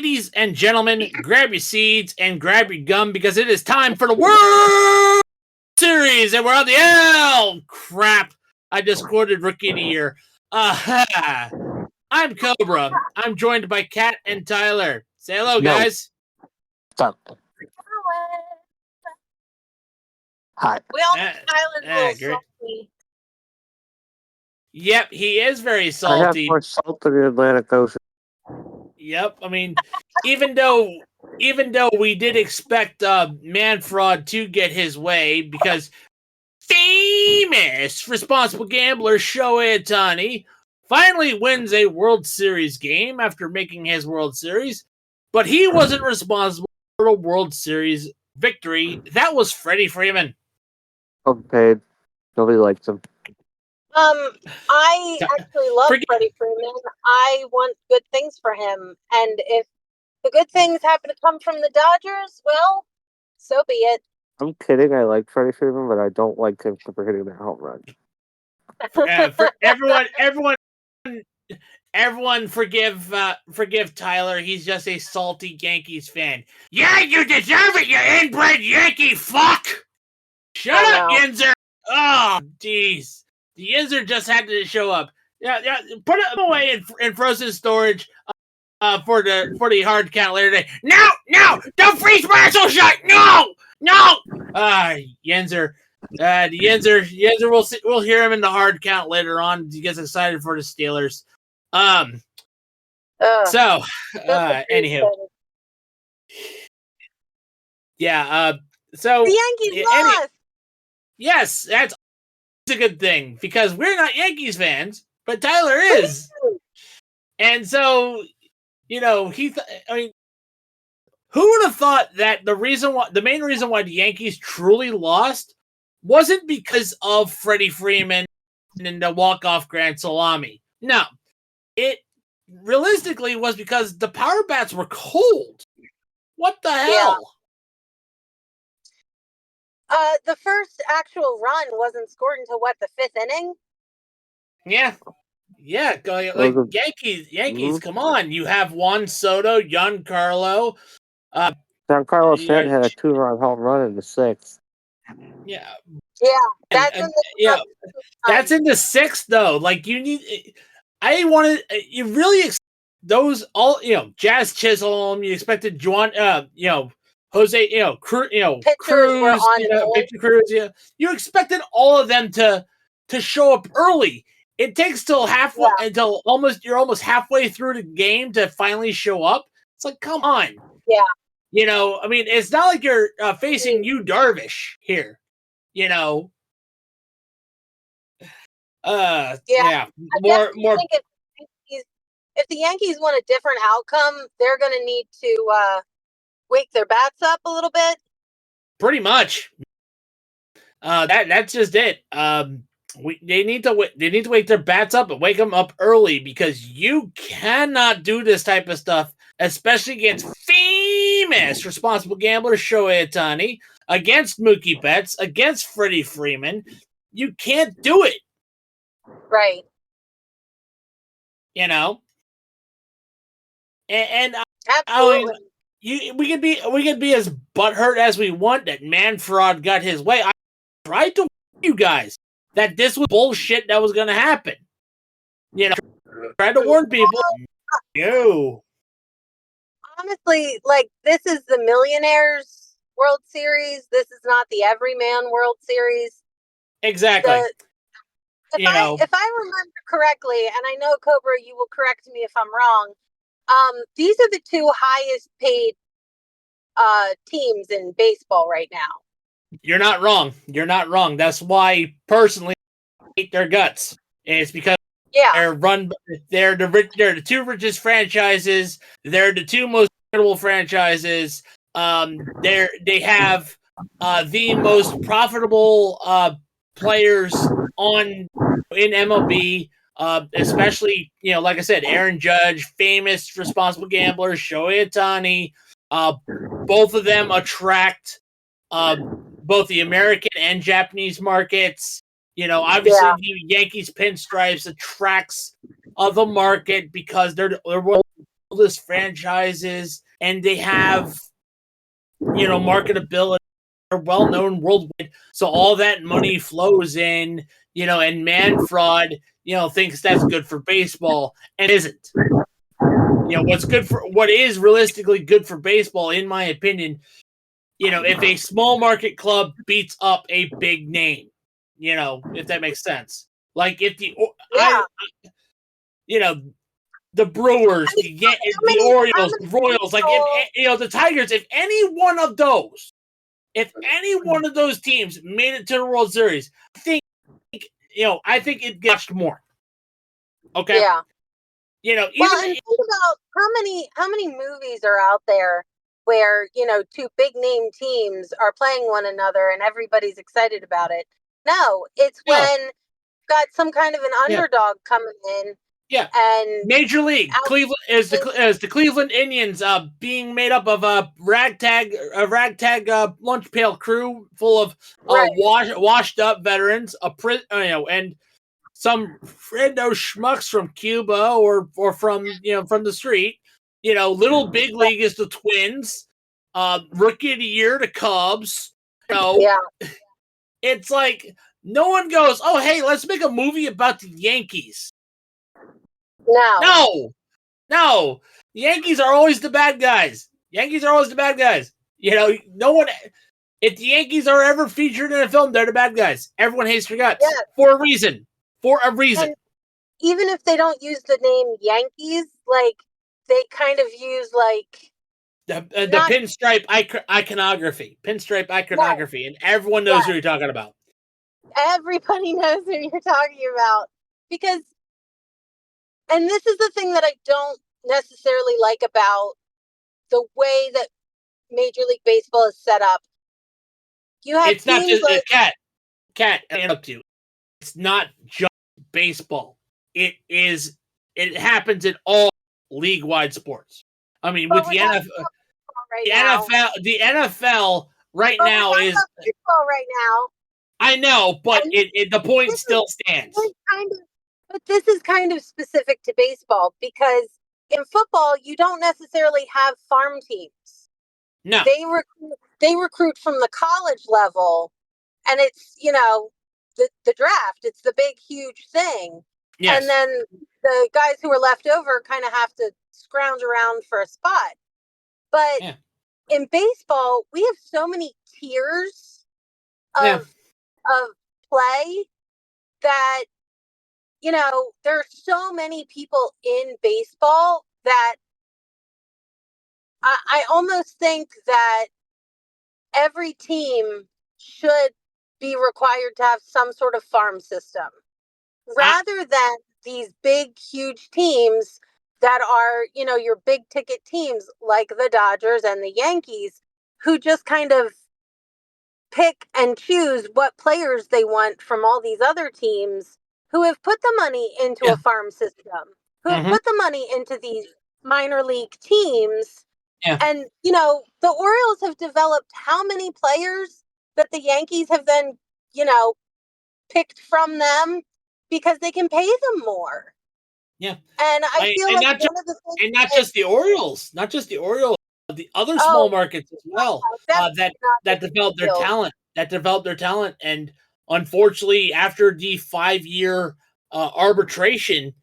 Ladies and gentlemen, grab your seats and grab your gum because it is time for the World Series, and we're on the crap. I just quoted Rookie of the Year. I'm Cobra. I'm joined by Cat and Tylor. Say hello, guys. Stop. Hi. We all know Tyler's a little salty. Yep, he is very I have salty. more salt than the Atlantic Ocean. Yep, I mean, even though we did expect Manfred to get his way because famous responsible gambler Shohei Ohtani finally wins a World Series game after making his World Series, but he wasn't responsible for a World Series victory. That was Freddie Freeman. Overpaid. Nobody likes him. I actually love Freddie Freeman. I want good things for him. And if the good things happen to come from the Dodgers, well, so be it. I'm kidding. I like Freddie Freeman, but I don't like him for hitting that home run. For everyone, forgive Tyler. He's just a salty Yankees fan. Yeah, you deserve it, you inbred Yankee fuck! Shut up, Yinzer! Oh, jeez. The Yinzer just had to show up. Yeah, put him away in frozen storage for the hard count later today. No! Don't freeze Marshall shut! No! Yinzer. The Yinzer, we'll hear him in the hard count later on. He gets excited for the Steelers. Anywho. Yeah, so the Yankees lost. Yes, that's a good thing because we're not Yankees fans, but Tyler is. And so, who would have thought that the main reason why the Yankees truly lost wasn't because of Freddie Freeman and the walk-off grand salami. No. It realistically was because the power bats were cold. What the hell? The first actual run wasn't scored until the fifth inning? Yeah. Like Yankees, come on. You have Juan Soto, Giancarlo. Giancarlo Stanton had a 2-run home run in the sixth. Yeah. Yeah, that's in the sixth though. Like those all Jazz Chisholm. You expected Juan, Jose, Cruz, Victor Cruz. Yeah, you expected all of them to show up early. It takes till until you're almost halfway through the game to finally show up. It's like, come on. Yeah. I mean, it's not like you're facing Yu Darvish here. More. If the Yankees want a different outcome, they're going to need to wake their bats up a little bit. Pretty much. That's just it. They need to wake their bats up and wake them up early because you cannot do this type of stuff, especially against famous responsible gambler Shohei Ohtani, against Mookie Betts, against Freddie Freeman. You can't do it. Right. And absolutely. We could be as butthurt as we want that Manfred got his way. I tried to warn you guys that this was bullshit that was going to happen. Tried to warn people. No. Honestly, this is the Millionaires World Series. This is not the Everyman World Series. Exactly. If I remember correctly, and I know Cobra, you will correct me if I'm wrong. These are the two highest paid teams in baseball right now. You're not wrong. That's why personally I hate their guts. And it's because they're the two richest franchises. They're the two most profitable franchises. They have the most profitable players in MLB. Especially, like I said, Aaron Judge, famous responsible gambler, Shohei Ohtani. Both of them attract both the American and Japanese markets. Obviously the Yankees pinstripes attracts the market because they're oldest franchises, and they have, marketability. They're well known worldwide, so all that money flows in. And Manfred, thinks that's good for baseball, and isn't. What is realistically good for baseball, in my opinion, if a small market club beats up a big name, if that makes sense. Like if the the Brewers, the Orioles, the Royals, like if the Tigers, if any one of those teams made it to the World Series, I think it gets more. Okay. Yeah. Even and think about how many movies are out there where, two big name teams are playing one another and everybody's excited about it. No, it's when you've got some kind of an underdog coming in. Yeah. And Major League Cleveland is the Cleveland Indians, being made up of a ragtag lunch pail crew full of washed up veterans, and some friendo schmucks from Cuba or from from the street. Little Big League is the Twins. Rookie of the Year, the Cubs. It's like no one goes, oh hey, let's make a movie about the Yankees. No. The Yankees are always the bad guys. No one. If the Yankees are ever featured in a film, they're the bad guys. Everyone hates their guts for a reason. And even if they don't use the name Yankees, like they kind of use like the pinstripe iconography, and everyone knows who you're talking about. Everybody knows who you're talking about because. And this is the thing that I don't necessarily like about the way that Major League Baseball is set up. You have it's not just Cat. I interrupt you. It's not just baseball. It happens in all league-wide sports. I mean, with the NFL, the NFL right now is baseball right now. I know, but the point still stands. But this is kind of specific to baseball because in football, you don't necessarily have farm teams. No. They recruit from the college level, and it's, the draft. It's the big, huge thing. Yes. And then the guys who are left over kind of have to scrounge around for a spot. But in baseball, we have so many tiers of play that there are so many people in baseball that I almost think that every team should be required to have some sort of farm system rather than these big, huge teams that are, your big ticket teams like the Dodgers and the Yankees who just kind of pick and choose what players they want from all these other teams who have put the money into a farm system, who have put the money into these minor league teams. Yeah. And, the Orioles have developed how many players that the Yankees have then, picked from them because they can pay them more. Yeah. And I feel like not just the Orioles, the other small markets as well, that developed their talent. And unfortunately, after the 5-year arbitration,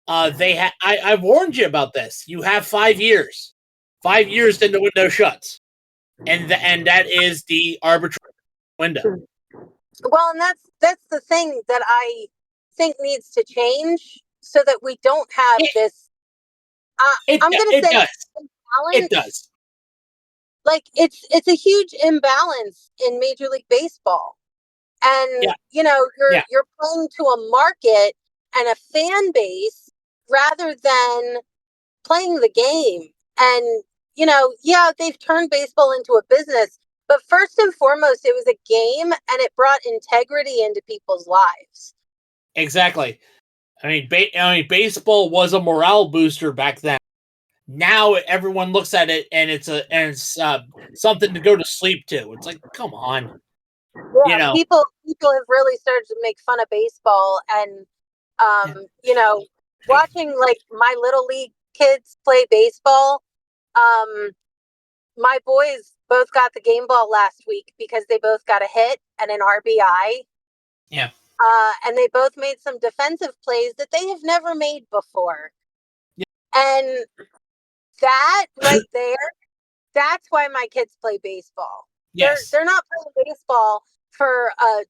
I've warned you about this. You have 5 years. 5 years, then the window shuts, and that is the arbitration window. Well, and that's the thing that I think needs to change so that we don't have this. I'm going to say imbalance. It does. Like it's a huge imbalance in Major League Baseball, and you're playing to a market and a fan base rather than playing the game. And they've turned baseball into a business, but first and foremost, it was a game, and it brought integrity into people's lives. Exactly. I mean, baseball was a morale booster back then. Now everyone looks at it and it's something to go to sleep to. It's like, come on. Yeah, people have really started to make fun of baseball, and watching like my little league kids play baseball. My boys both got the game ball last week because they both got a hit and an RBI. Yeah. And they both made some defensive plays that they have never made before. Yeah. And that right there, that's why my kids play baseball. Yes. They're not playing baseball for a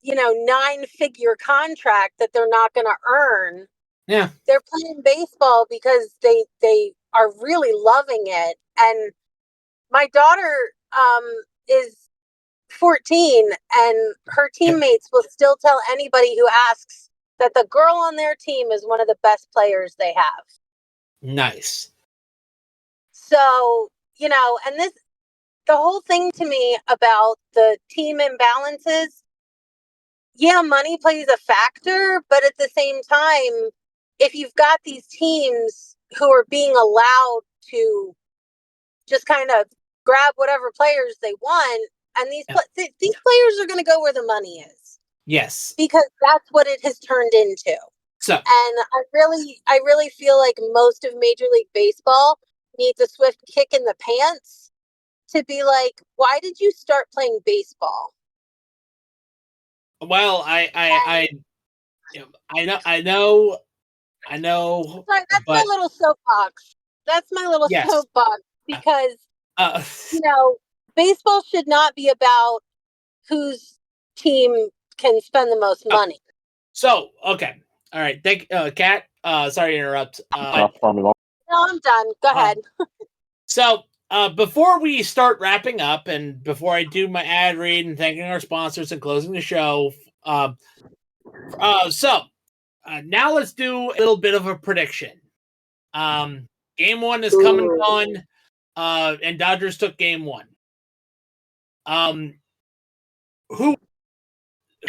9-figure contract that they're not going to earn. Yeah. They're playing baseball because they are really loving it. And my daughter is 14, and her teammates will still tell anybody who asks that the girl on their team is one of the best players they have. Nice. So, and the whole thing to me about the team imbalances, yeah, money plays a factor, but at the same time, if you've got these teams who are being allowed to just kind of grab whatever players they want, and these players are going to go where the money is. Yes. Because that's what it has turned into. So, and I really feel like most of Major League Baseball needs a swift kick in the pants to be like, why did you start playing baseball? Well, I know. Sorry, that's my little soapbox. That's my little soapbox because baseball should not be about whose team can spend the most money. So, okay. All right. Thank Kat. Sorry to interrupt. No, I'm done. Go ahead. So, before we start wrapping up and before I do my ad read and thanking our sponsors and closing the show, now let's do a little bit of a prediction. Game 1 is come and gone, and Dodgers took game 1.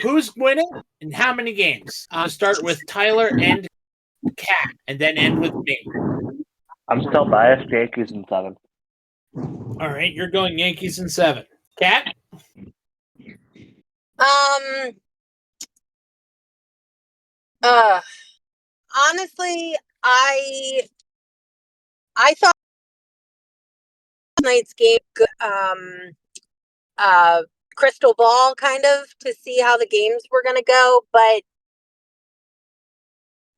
Who's winning and how many games? I'll start with Tyler and Kat, and then end with me. I'm still biased. Yankees in 7. All right, you're going Yankees in 7. Kat? Honestly, I thought tonight's game crystal ball kind of to see how the games were going to go, but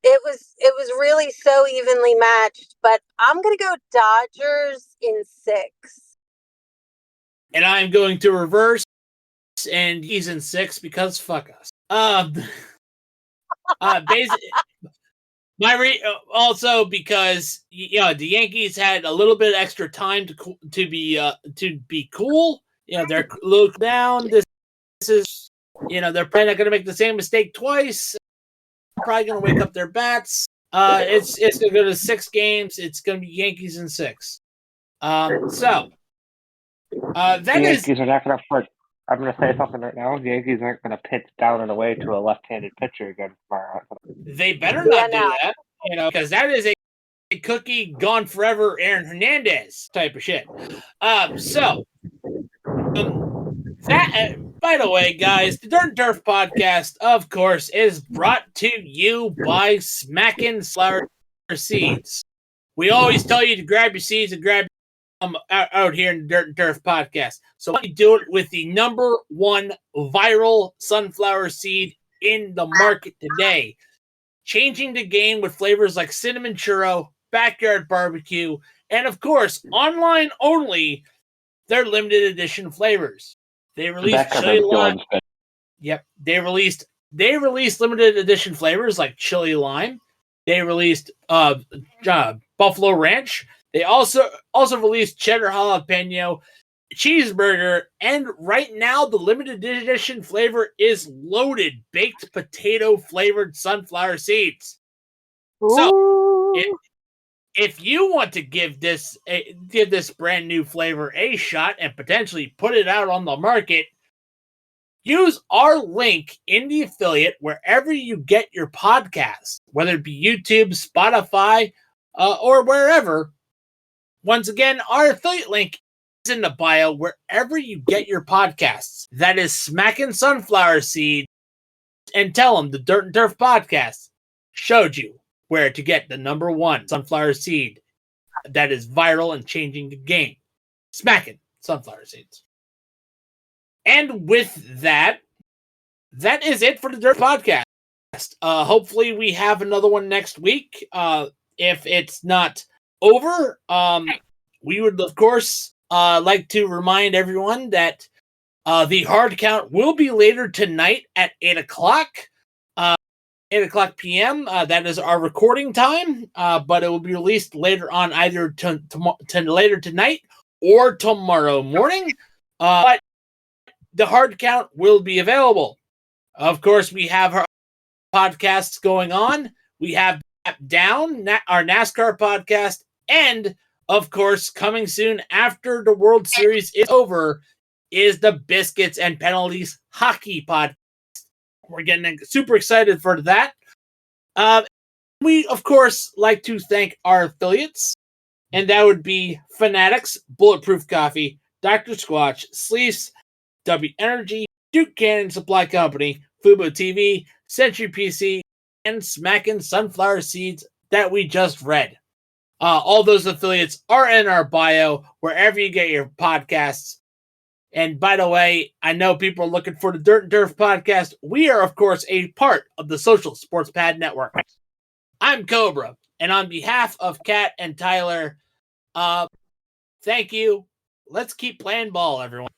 it was really so evenly matched. But I'm going to go Dodgers in 6. And I'm going to reverse, and he's in 6 because fuck us. Basically, also because the Yankees had a little bit extra time to be cool. They're a little down. This is they're probably not going to make the same mistake twice. Probably going to wake up their bats. It's going to go to 6 games. It's going to be Yankees in 6. The Yankees are not going to put. I'm going to say something right now. The Yankees aren't going to pitch down and away to a left-handed pitcher again tomorrow. They better not do that, because that is a cookie gone forever Aaron Hernandez type of shit. That, by the way, guys, the Dirt and Turf podcast, of course, is brought to you by Smackin' Flower Seeds. We always tell you to grab your seeds and grab out here in the Dirt and Turf podcast. So we do it with the number 1 viral sunflower seed in the market today. Changing the game with flavors like cinnamon churro, backyard barbecue, and of course, online only, their limited edition flavors. They released chili lime. Yep, they released limited edition flavors like chili lime. They released Buffalo Ranch. They also released cheddar jalapeno, cheeseburger, and right now the limited edition flavor is loaded baked potato flavored sunflower seeds. Ooh. So if you want to give this brand new flavor a shot and potentially put it out on the market, use our link in the affiliate wherever you get your podcasts, whether it be YouTube, Spotify, or wherever. Once again, our affiliate link is in the bio wherever you get your podcasts. That is Smackin' Sunflower Seed, and tell them the Dirt and Turf podcast showed you. where to get the number one sunflower seed that is viral and changing the game. Smacking sunflower seeds. And with that, that is it for the Dirt Podcast. Hopefully we have another one next week. If it's not over, we would, of course, like to remind everyone that the hard count will be later tonight at 8 o'clock. 8 o'clock p.m. That is our recording time, but it will be released later on, either later tonight or tomorrow morning. But the hard count will be available. Of course, we have our podcasts going on. We have Down, our NASCAR podcast, and of course, coming soon after the World Series is over is the Biscuits and Penalties Hockey podcast. We're getting super excited for that. We, of course, like to thank our affiliates, and that would be Fanatics, Bulletproof Coffee, Dr. Squatch, Sleeves, W Energy, Duke Cannon Supply Company, Fubo TV, Century PC, and Smackin' Sunflower Seeds that we just read. All those affiliates are in our bio, wherever you get your podcasts. And by the way, I know people are looking for the Dirt and Turf podcast. We are, of course, a part of the Social Sports Pad Network. I'm Cobra, and on behalf of Cat and Tyler, thank you. Let's keep playing ball, everyone.